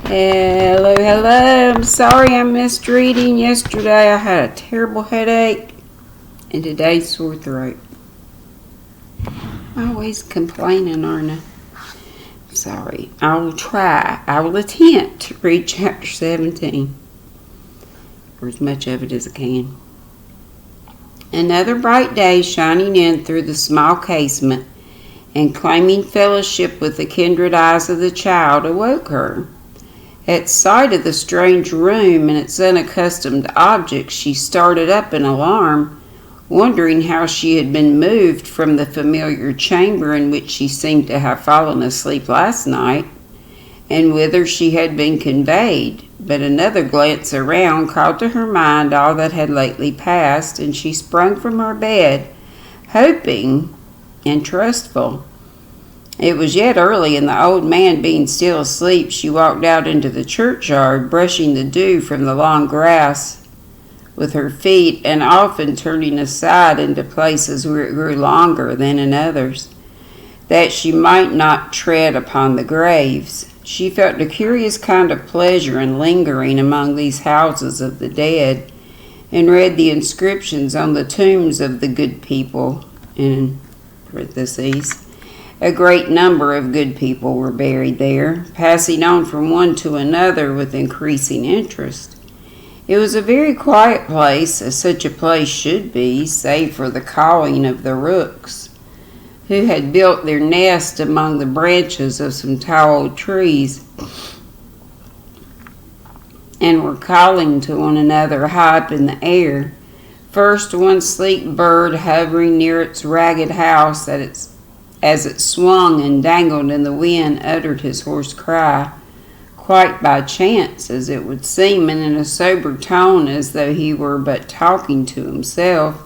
Hello, hello. I'm sorry I missed reading yesterday. I had a terrible headache and today's sore throat. I'm always complaining, aren't I? Sorry. I will try. I will attempt to read chapter 17, or as much of it as I can. Another bright day shining in through the small casement and claiming fellowship with the kindred eyes of the child awoke her. At sight of the strange room and its unaccustomed objects, she started up in alarm, wondering how she had been moved from the familiar chamber in which she seemed to have fallen asleep last night, and whither she had been conveyed. But another glance around called to her mind all that had lately passed, and she sprung from her bed, hoping and trustful. It was yet early, and the old man being still asleep, she walked out into the churchyard, brushing the dew from the long grass with her feet, and often turning aside into places where it grew longer than in others, that she might not tread upon the graves. She felt a curious kind of pleasure in lingering among these houses of the dead, and read the inscriptions on the tombs of the good people, in parentheses. A great number of good people were buried there, passing on from one to another with increasing interest. It was a very quiet place, as such a place should be, save for the cawing of the rooks, who had built their nest among the branches of some tall old trees, and were calling to one another high up in the air. First, one sleek bird hovering near its ragged house as it swung and dangled in the wind, uttered his hoarse cry, quite by chance, as it would seem, and in a sober tone, as though he were but talking to himself.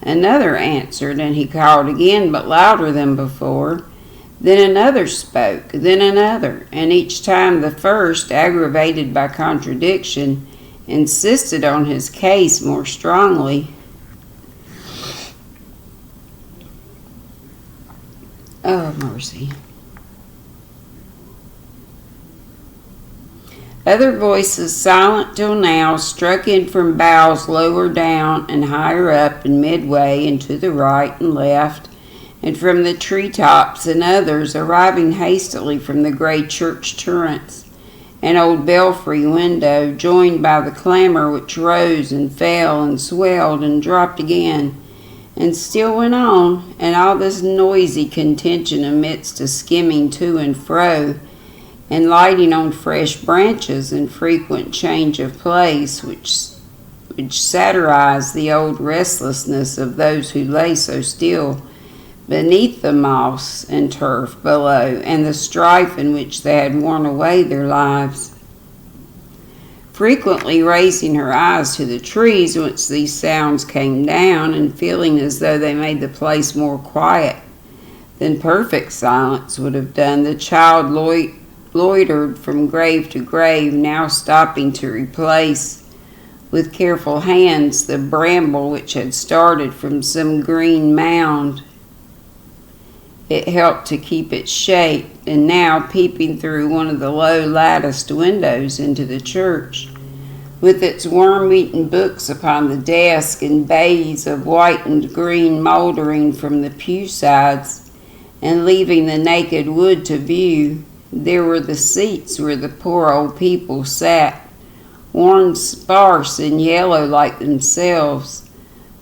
Another answered, and he called again, but louder than before. Then another spoke, then another, and each time the first, aggravated by contradiction, insisted on his case more strongly. Oh, mercy. Other voices, silent till now, struck in from boughs lower down and higher up and midway and to the right and left, and from the treetops, and others, arriving hastily from the grey church turrets and old belfry window, joined by the clamour which rose and fell and swelled and dropped again, and still went on, and all this noisy contention amidst a skimming to and fro, and lighting on fresh branches and frequent change of place, which satirized the old restlessness of those who lay so still beneath the moss and turf below, and the strife in which they had worn away their lives. Frequently raising her eyes to the trees whence these sounds came down, and feeling as though they made the place more quiet than perfect silence would have done, the child loitered from grave to grave, now stopping to replace with careful hands the bramble which had started from some green mound. It helped to keep its shape, and now peeping through one of the low latticed windows into the church, with its worm-eaten books upon the desk and bays of white and green mouldering from the pew sides, and leaving the naked wood to view, there were the seats where the poor old people sat, worn sparse and yellow like themselves,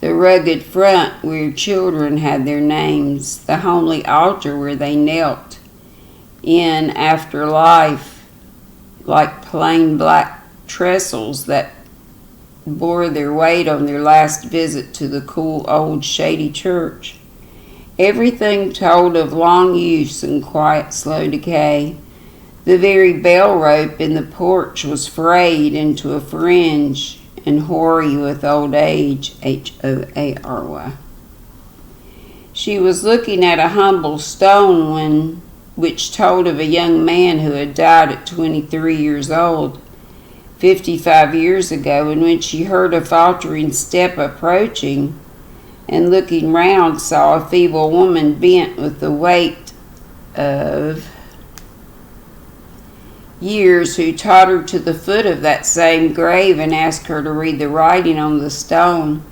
the rugged front where children had their names, the homely altar where they knelt in after life, like plain black trestles that bore their weight on their last visit to the cool old shady church. Everything told of long use and quiet slow decay. The very bell rope in the porch was frayed into a fringe and hoary with old age, Hoary. She was looking at a humble stone which told of a young man who had died at 23 years old, 55 years ago, and when she heard a faltering step approaching, and looking round saw a feeble woman bent with the weight of years who taught her to the foot of that same grave and asked her to read the writing on the stone.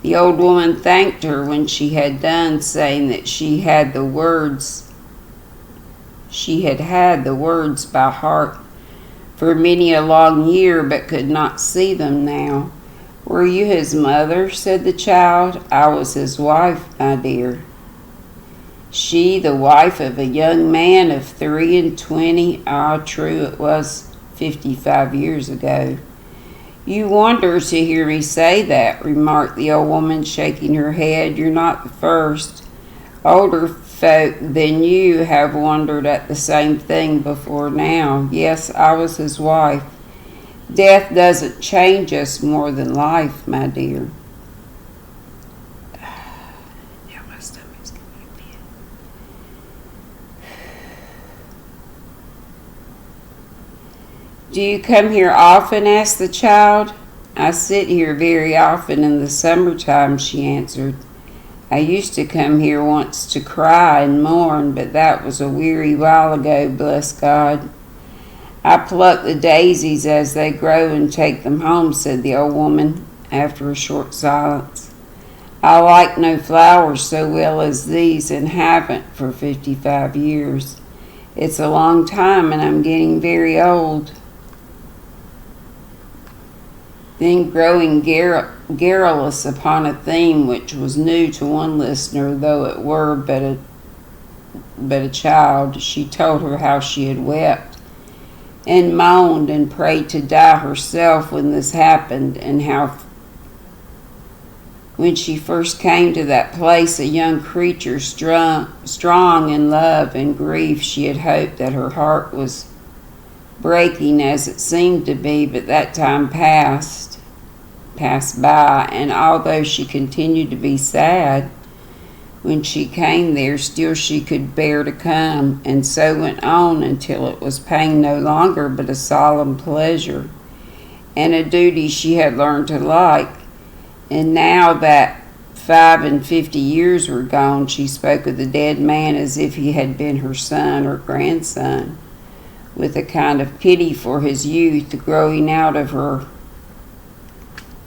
The old woman thanked her when she had done, saying that she had the words by heart for many a long year, but could not see them now. "Were you his mother?" said the child. "I was his wife, my dear." She, the wife of a young man of 23. Ah, true, it was 55 years ago. "You wonder to hear me say that," remarked the old woman, shaking her head. "You're not the first. Older folk than you have wondered at the same thing before now. Yes, I was his wife. Death doesn't change us more than life, my dear." Now my stomach's gonna be a bit. "Do you come here often?" asked the child. "I sit here very often in the summertime," she answered. "I used to come here once to cry and mourn, but that was a weary while ago, bless God. I pluck the daisies as they grow and take them home," said the old woman, after a short silence. "I like no flowers so well as these, and haven't for 55 years. It's a long time, and I'm getting very old." Then, growing garrulous upon a theme which was new to one listener, though it were but a child, she told her how she had wept and moaned and prayed to die herself when this happened, and how when she first came to that place, a young creature strong in love and grief, she had hoped that her heart was breaking as it seemed to be, but that time passed by, and although she continued to be sad when she came there, still she could bear to come, and so went on until it was pain no longer, but a solemn pleasure, and a duty she had learned to like. And now that 55 years were gone, she spoke of the dead man as if he had been her son or grandson, with a kind of pity for his youth, growing out of her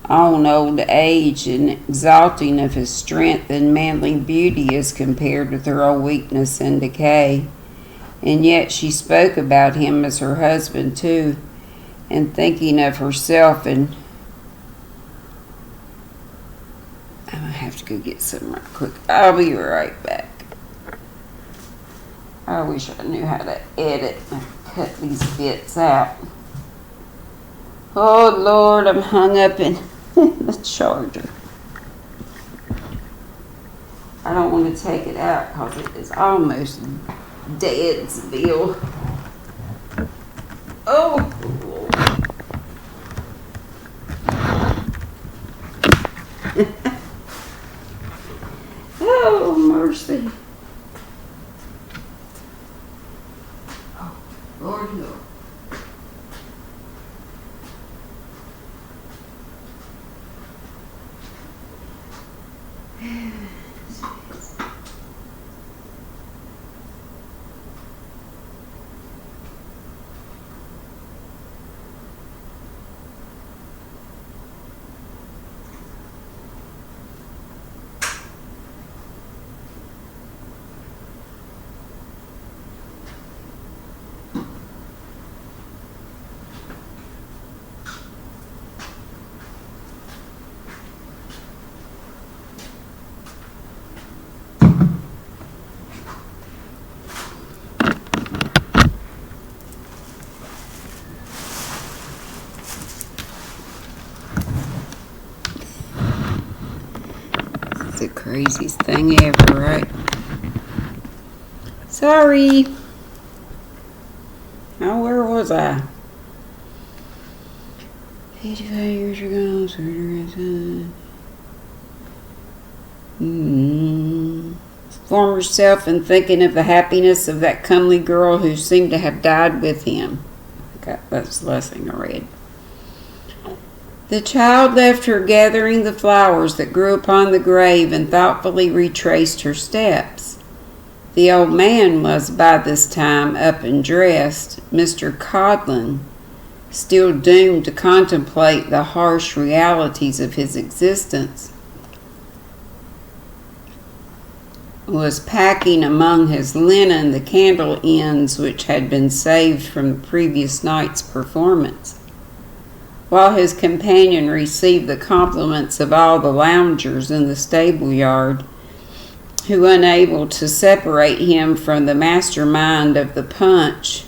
own old age, and exalting of his strength and manly beauty as compared with her own weakness and decay. And yet she spoke about him as her husband too, and thinking of herself, and I'm gonna have to go get some right quick. I'll be right back. I wish I knew how to edit and cut these bits out. Oh Lord, I'm hung up in the charger. I don't want to take it out because it is almost dead still. Oh Lord. Oh mercy. Oh Lord, Lord. The craziest thing ever, right? Sorry. Oh, where was I? 55 years ago, former self, and thinking of the happiness of that comely girl who seemed to have died with him. Okay, that's the last thing I read. The child left her gathering the flowers that grew upon the grave and thoughtfully retraced her steps. The old man was by this time up and dressed. Mr. Codlin, still doomed to contemplate the harsh realities of his existence, was packing among his linen the candle ends which had been saved from the previous night's performance, while his companion received the compliments of all the loungers in the stable yard, who, unable to separate him from the mastermind of the punch,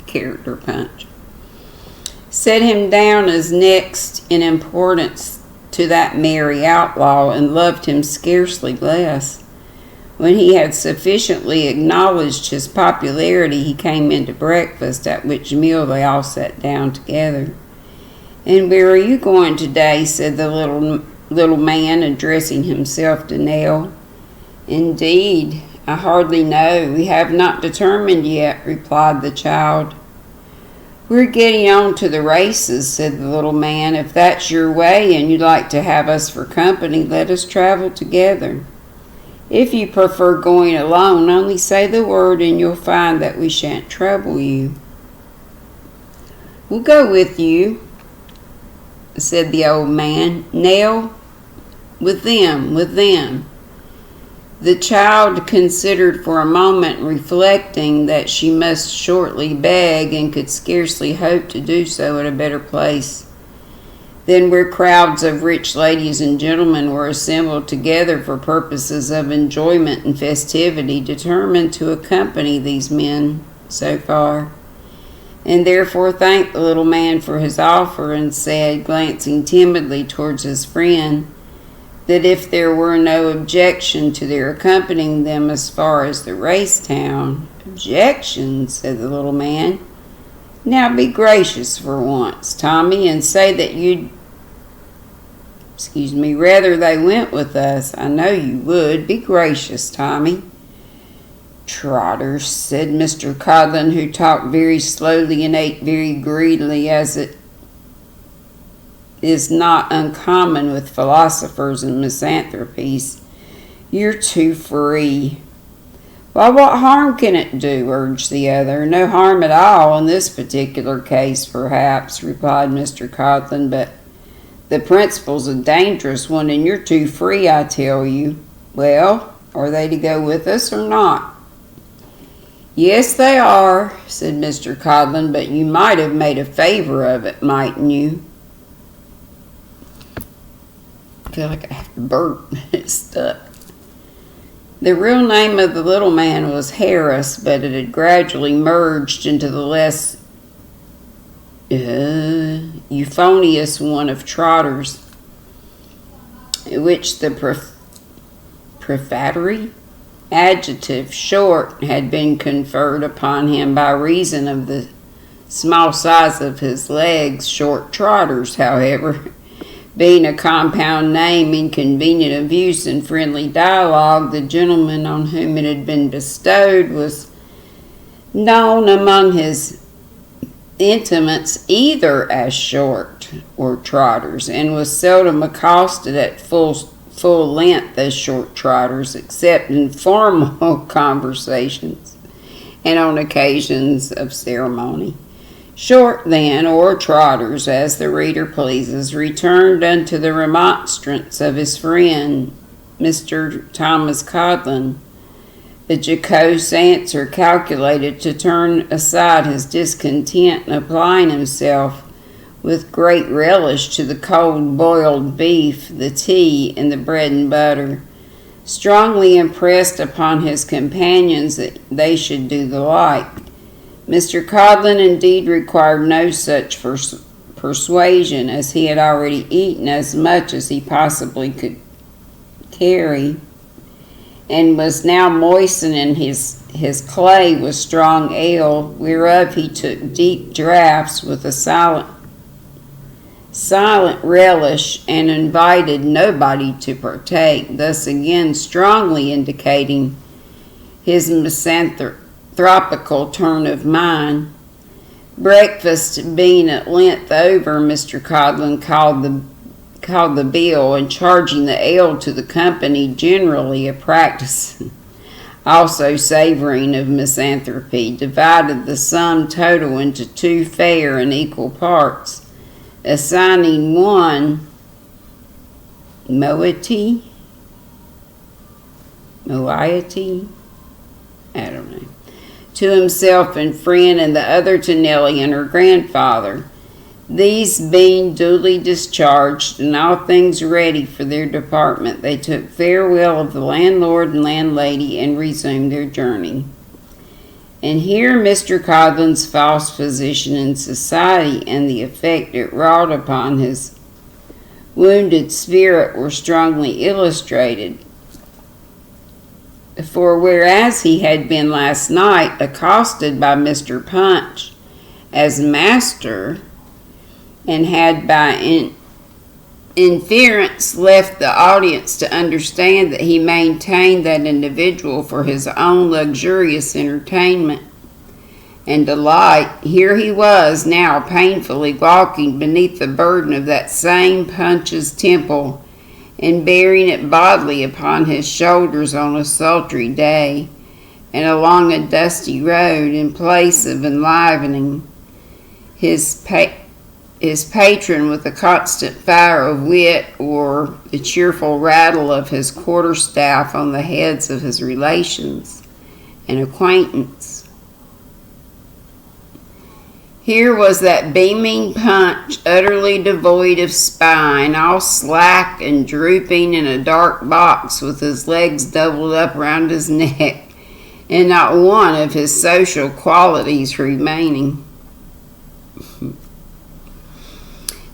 character punch, set him down as next in importance to that merry outlaw, and loved him scarcely less. When he had sufficiently acknowledged his popularity, he came in to breakfast, at which meal they all sat down together. "And where are you going today?" said the little man, addressing himself to Nell. "Indeed, I hardly know. We have not determined yet," replied the child. "We're getting on to the races," said the little man. "If that's your way and you'd like to have us for company, let us travel together. If you prefer going alone, only say the word and you'll find that we shan't trouble you." "We'll go with you," said the old man. "Nell?" With them. The child considered for a moment, reflecting that she must shortly beg, and could scarcely hope to do so at a better place than where crowds of rich ladies and gentlemen were assembled together for purposes of enjoyment and festivity, determined to accompany these men so far, and therefore thanked the little man for his offer, and said, glancing timidly towards his friend, that if there were no objection to their accompanying them as far as the race town. "Objection?" said the little man. "Now be gracious for once, Tommy, and say that rather they went with us. I know you would. Be gracious, Tommy." "Trotters," said Mr. Codlin, who talked very slowly and ate very greedily, as it is not uncommon with philosophers and misanthropes. "You're too free." "Well, what harm can it do?" urged the other. "No harm at all in this particular case, perhaps," replied Mr. Codlin, "but the principle's a dangerous one, and you're too free, I tell you." "Well, are they to go with us or not?" "Yes, they are," said Mr. Codlin, "but you might have made a favor of it, mightn't you?" I feel like I have to burp. It's stuck. The real name of the little man was Harris, but it had gradually merged into the less euphonious one of Trotters, which the prefatory adjective "short" had been conferred upon him by reason of the small size of his legs. Short Trotters, however, being a compound name inconvenient of use in friendly dialogue, the gentleman on whom it had been bestowed was known among his intimates either as Short or Trotters, and was seldom accosted at full length as Short Trotters, except in formal conversations and on occasions of ceremony. Short, then, or Trotters, as the reader pleases, returned unto the remonstrance of his friend, Mr. Thomas Codlin, a jocose answer calculated to turn aside his discontent, and applying himself with great relish to the cold boiled beef, the tea, and the bread and butter, strongly impressed upon his companions that they should do the like. Mr. Codlin indeed required no such persuasion, as he had already eaten as much as he possibly could carry, and was now moistening his clay with strong ale, whereof he took deep draughts with a silent relish, and invited nobody to partake, thus again strongly indicating his misanthropical turn of mind. Breakfast being at length over, Mr. Codlin called the bill, and charging the ale to the company, generally a practice also savoring of misanthropy, divided the sum total into 2 fair and equal parts, assigning one moiety, I don't know, to himself and friend, and the other to Nellie and her grandfather. These being duly discharged and all things ready for their department, they took farewell of the landlord and landlady and resumed their journey. And here Mr. Codlin's false position in society and the effect it wrought upon his wounded spirit were strongly illustrated. For whereas he had been last night accosted by Mr. Punch as master, and had by inference left the audience to understand that he maintained that individual for his own luxurious entertainment and delight, here he was now painfully walking beneath the burden of that same Punch's temple, and bearing it bodily upon his shoulders on a sultry day, and along a dusty road, in place of enlivening his patron with the constant fire of wit or the cheerful rattle of his quarterstaff on the heads of his relations and acquaintance. Here was that beaming Punch, utterly devoid of spine, all slack and drooping in a dark box with his legs doubled up round his neck, and not one of his social qualities remaining.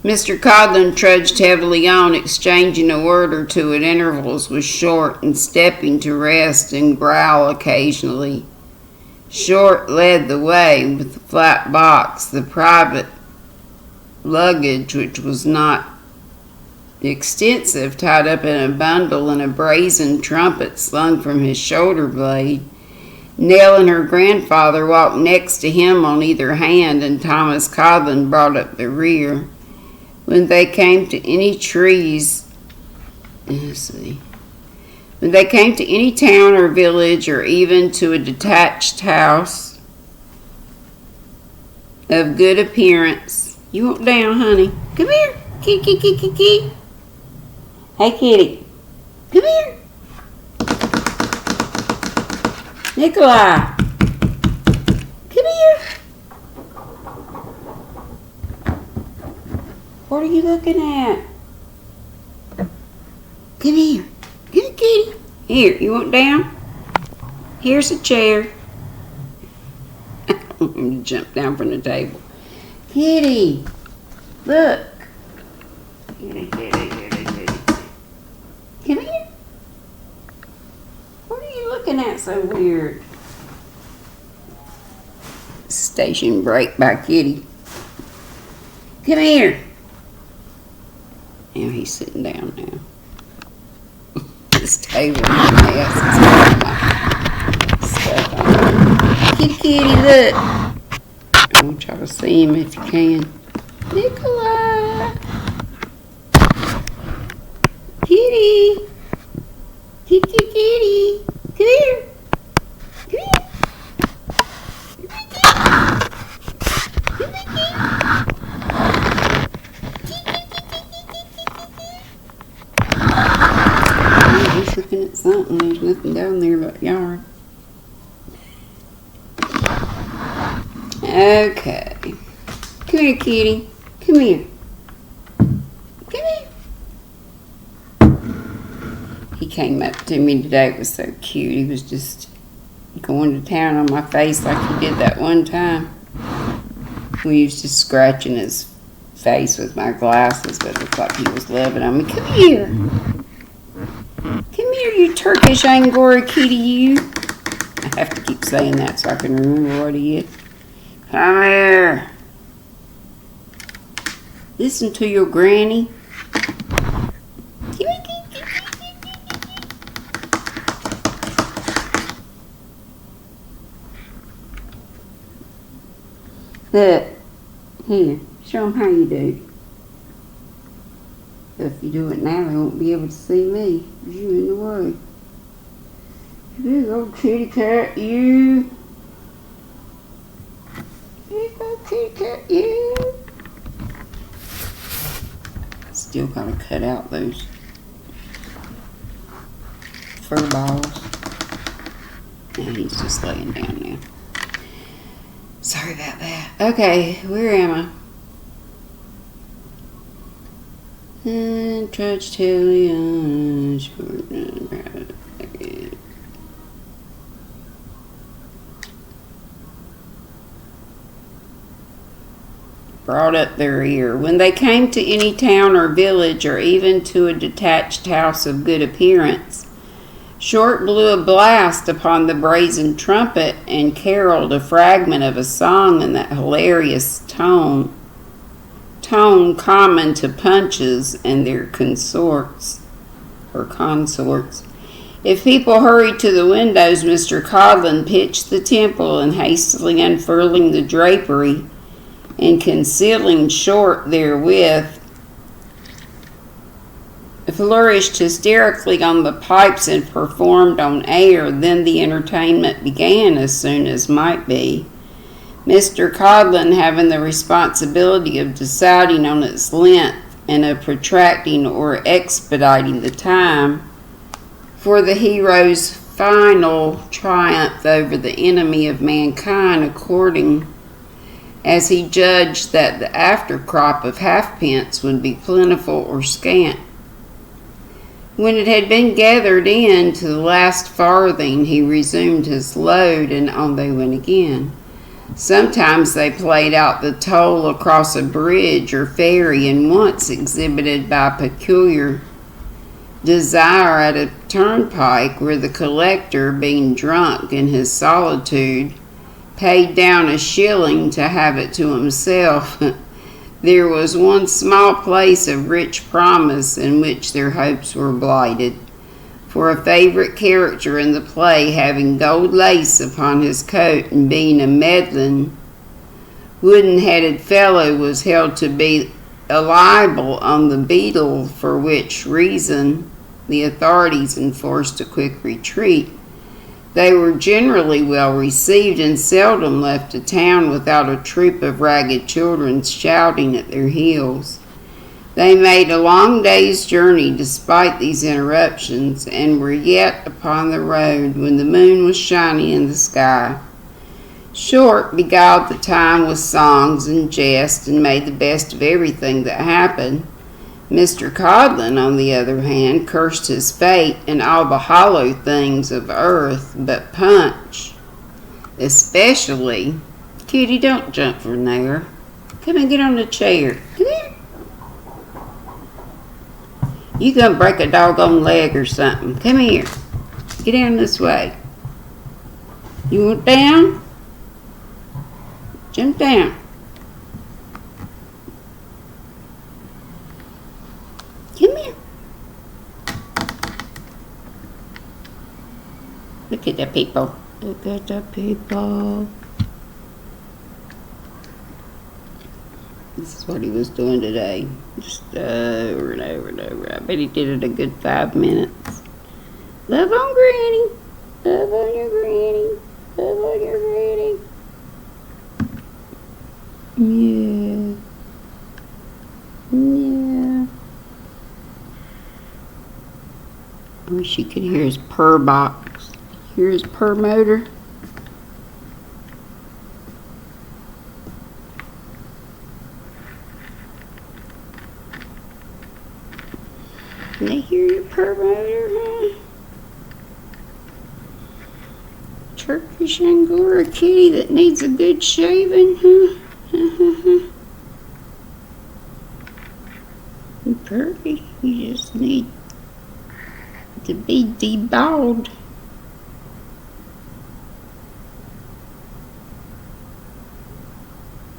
Mr. Codlin trudged heavily on, exchanging a word or two at intervals with Short, and stepping to rest and growl occasionally. Short led the way with the flat box, the private luggage, which was not extensive, tied up in a bundle, and a brazen trumpet slung from his shoulder blade. Nell and her grandfather walked next to him on either hand, and Thomas Codlin brought up the rear. When they came to any When they came to any town or village, or even to a detached house of good appearance, you want down, honey? Come here, kitty, kitty, kitty, kitty. Hey, kitty, come here. Nikolai, come here. What are you looking at? Come here. Come here, kitty. Here, you want down? Here's a chair. I'm going to jump down from the table. Kitty, look. Kitty, kitty, kitty, kitty. Come here. What are you looking at so weird? Station break by Kitty. Come here. Now he's sitting down now. This table is a mess. Stuff on it. Kitty, kitty, look. I want y'all to see him if you can. Nikolai. Kitty. Kitty, kitty. Come here. Come here. Come here, kitty. He's looking at something. There's nothing down there but yard. Okay. Come here, kitty. Come here. Come here. He came up to me today. It was so cute. He was just going to town on my face like he did that one time. We was just scratching his face with my glasses, but it looked like he was loving on me. Come here. Come here, you Turkish Angora kitty, you. I have to keep saying that so I can remember what he is. Come here. Listen to your granny. Look. Here, show him how you do. If you do it now, they won't be able to see me. You in the way. You big old kitty cat, you. Big old kitty cat, you. Still gotta cut out those fur balls. And he's just laying down now. Sorry about that. Okay, where am I? Trudge till brought up their ear. When they came to any town or village, or even to a detached house of good appearance, Short blew a blast upon the brazen trumpet and caroled a fragment of a song in that hilarious tone common to punches and their consorts. If people hurried to the windows, Mr. Codlin pitched the temple, and hastily unfurling the drapery and concealing Short therewith, flourished hysterically on the pipes and performed on air. Then the entertainment began as soon as might be, Mr. Codlin having the responsibility of deciding on its length and of protracting or expediting the time for the hero's final triumph over the enemy of mankind, according as he judged that the after-crop of halfpence would be plentiful or scant. When it had been gathered in to the last farthing, he resumed his load, and on they went again. Sometimes they played out the toll across a bridge or ferry, and once exhibited by peculiar desire at a turnpike, where the collector, being drunk in his solitude, paid down a shilling to have it to himself. There was one small place of rich promise in which their hopes were blighted, for a favorite character in the play, having gold lace upon his coat and being a meddling, wooden-headed fellow, was held to be a libel on the beadle, for which reason the authorities enforced a quick retreat. They were generally well received, and seldom left a town without a troop of ragged children shouting at their heels. They made a long day's journey despite these interruptions, and were yet upon the road when the moon was shining in the sky. Short beguiled the time with songs and jests, and made the best of everything that happened. Mr. Codlin, on the other hand, cursed his fate and all the hollow things of earth, but Punch especially. Kitty, don't jump from there. Come and get on the chair. Come here. You gonna break a doggone leg or something. Come here. Get down this way. You want down? Jump down. Come here. Look at the people. Look at the people. This is what he was doing today. Just over and over and over. I bet he did it a good 5 minutes. Love on Granny. Love on your Granny. Love on your Granny. Yeah. Yeah. I wish you could hear his purr box. Hear his purr motor? Can they hear your purr motor, huh? Turkish Angora kitty that needs a good shaving, huh? Purdy, you just need to be deballed.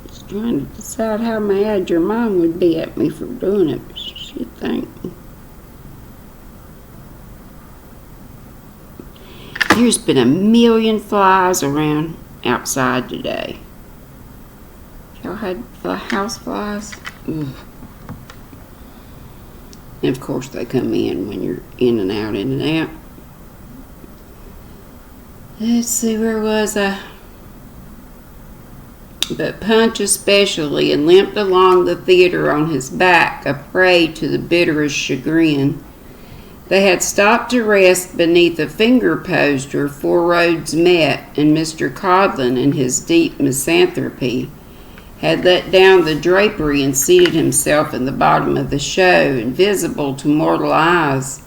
Just trying to decide how mad your mom would be at me for doing it. She'd think. There's been a million flies around outside today. Y'all had house flies? Ugh. And of course, they come in when you're in and out, in and out. Let's see, where was I? But Punch especially, and limped along the theater on his back, a prey to the bitterest chagrin. They had stopped to rest beneath a finger post where four roads met, and Mr. Codlin, in his deep misanthropy, had let down the drapery and seated himself in the bottom of the show, invisible to mortal eyes,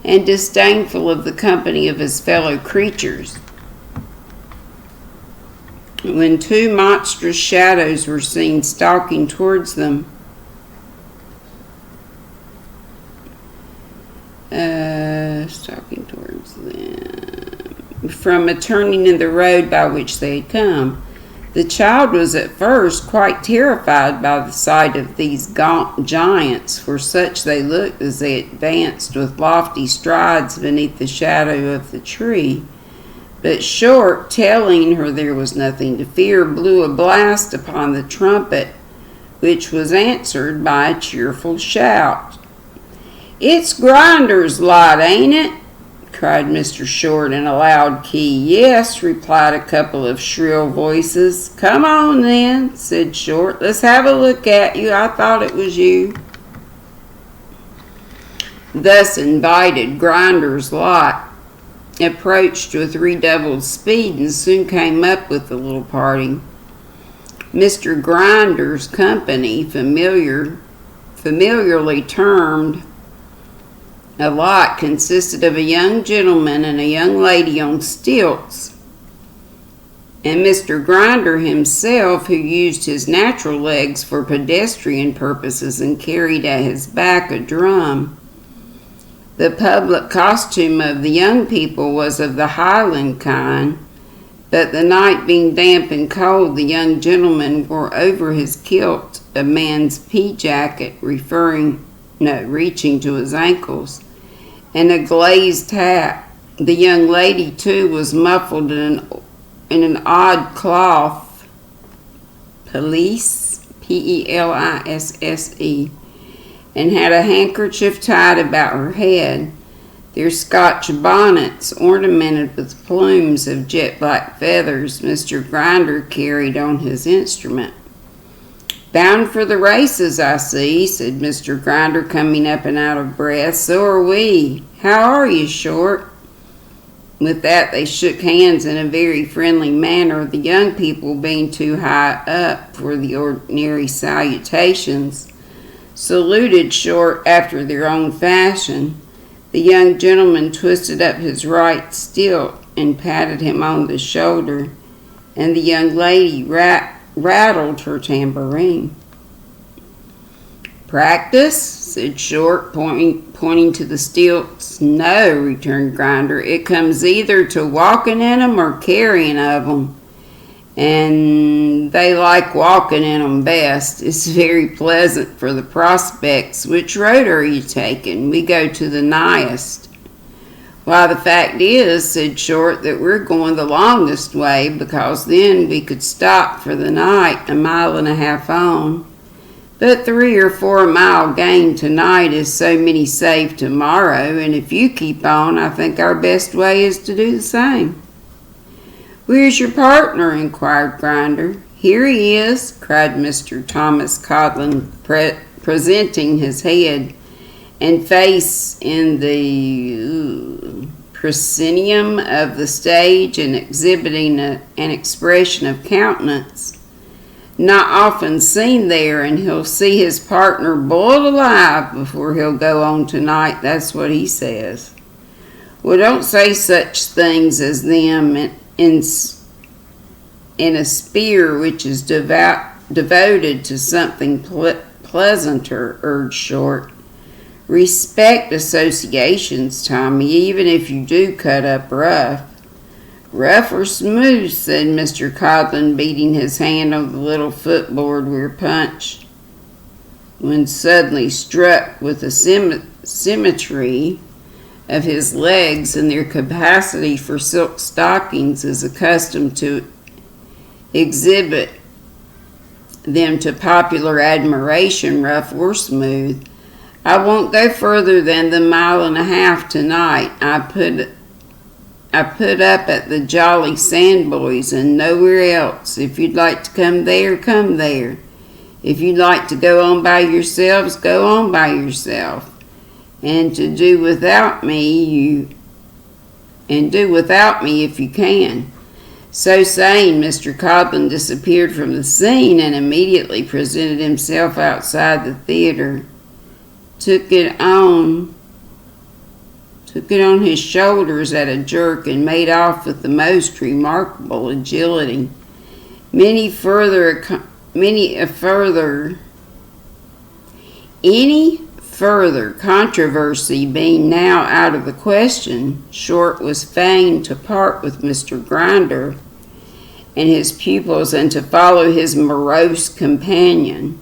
and disdainful of the company of his fellow creatures. When two monstrous shadows were seen stalking towards them, from a turning in the road by which they had come. The child was at first quite terrified by the sight of these gaunt giants, for such they looked as they advanced with lofty strides beneath the shadow of the tree. But Short, telling her there was nothing to fear, blew a blast upon the trumpet, which was answered by a cheerful shout. "It's Grinder's lot, ain't it?" cried Mr. Short in a loud key. "Yes," replied a couple of shrill voices. "Come on then," said Short. "Let's have a look at you. I thought it was you." Thus invited, Grinder's lot approached with redoubled speed and soon came up with the little party. Mr. Grinder's company, familiarly termed a lot, consisted of a young gentleman and a young lady on stilts, and Mr. Grinder himself, who used his natural legs for pedestrian purposes and carried at his back a drum. The public costume of the young people was of the Highland kind, but the night being damp and cold, the young gentleman wore over his kilt a man's pea jacket reaching to his ankles, and a glazed hat. The young lady, too, was muffled in an odd cloth pelisse, Pelisse, and had a handkerchief tied about her head. Their Scotch bonnets, ornamented with plumes of jet-black feathers, Mr. Grinder carried on his instrument. "Bound for the races, I see," said Mr. Grinder, coming up and out of breath. "So are we. How are you, Short?" With that, they shook hands in a very friendly manner, the young people being too high up for the ordinary salutations. Saluted Short after their own fashion. The young gentleman twisted up his right stilt and patted him on the shoulder, and the young lady rattled her tambourine. "Practice?" said Short, pointing to the stilts. "No," returned Grinder. "It comes either to walking in 'em or carrying of 'em, and they like walking in 'em best. It's very pleasant for the prospects. Which road are you taking? We go to the nighest." "Why, the fact is," said Short, "that we're going the longest way, because then we could stop for the night 1.5 miles on. But 3 or 4 mile gain tonight is so many saved tomorrow, and if you keep on, I think our best way is to do the same." "Where's your partner?" inquired Grinder. "Here he is," cried Mr. Thomas Codlin, presenting his head and face in the proscenium of the stage and exhibiting an expression of countenance not often seen there, and he'll see his partner boiled alive before he'll go on tonight. That's what he says. Well, don't say such things as them in a sphere which is devoted to something pleasanter, urged Short. "Respect associations, Tommy, even if you do cut up rough." "Rough or smooth," said Mr. Codlin, beating his hand on the little footboard where Punch, when suddenly struck with the symmetry of his legs and their capacity for silk stockings, is accustomed to exhibit them to popular admiration, rough or smooth. I won't go further than the 1.5 miles tonight. I put up at the Jolly Sandboys and nowhere else. If you'd like to come there, come there. If you'd like to go on by yourselves, go on by yourself. And do without me if you can." So saying, Mr. Codlin disappeared from the scene and immediately presented himself outside the theater. Took it on his shoulders at a jerk and made off with the most remarkable agility. Any further controversy being now out of the question, Short was fain to part with Mr. Grinder and his pupils and to follow his morose companion.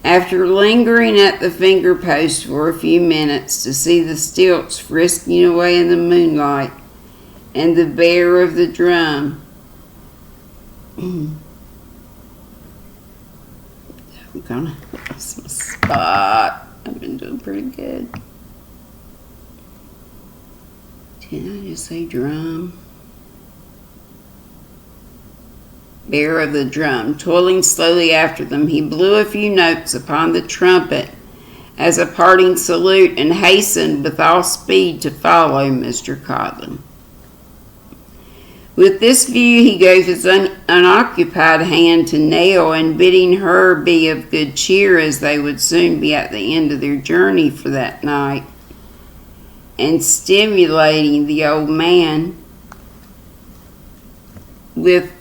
After lingering at the finger post for a few minutes to see the stilts frisking away in the moonlight and the bearer of the drum, I'm gonna lost my spot. I've been doing pretty good. Didn't I just say drum? Bearer of the drum, toiling slowly after them, he blew a few notes upon the trumpet as a parting salute and hastened with all speed to follow Mr. Codlin. With this view, he gave his unoccupied hand to Nell, and bidding her be of good cheer as they would soon be at the end of their journey for that night, and stimulating the old man with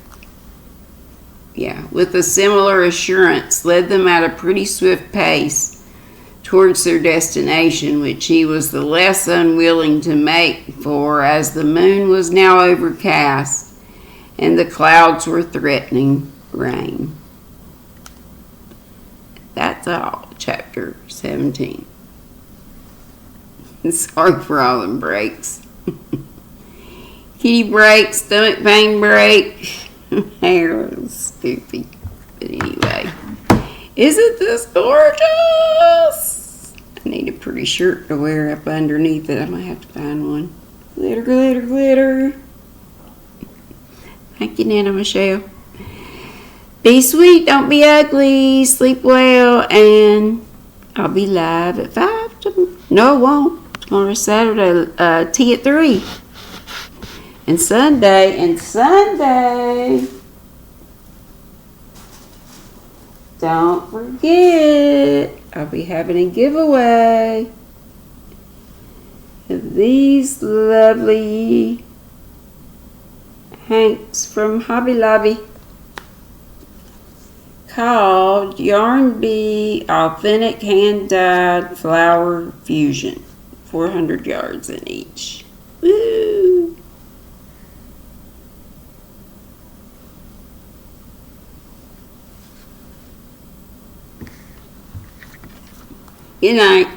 a similar assurance, led them at a pretty swift pace towards their destination, which he was the less unwilling to make, for as the moon was now overcast and the clouds were threatening rain. That's all, chapter 17. Sorry for all them breaks. Kitty break, stomach pain break. Hair was stupid. But anyway, isn't this gorgeous? I need a pretty shirt to wear up underneath it. I might have to find one. Glitter, glitter, glitter. Thank you, Nana Michelle. Be sweet, don't be ugly. Sleep well, and I'll be live at 5. No, I won't. Tomorrow's Saturday. Tea at 3. And Sunday. Don't forget, I'll be having a giveaway of these lovely hanks from Hobby Lobby called Yarn Bee Authentic Hand Dyed Flower Fusion. 400 yards in each. Woo! Good night.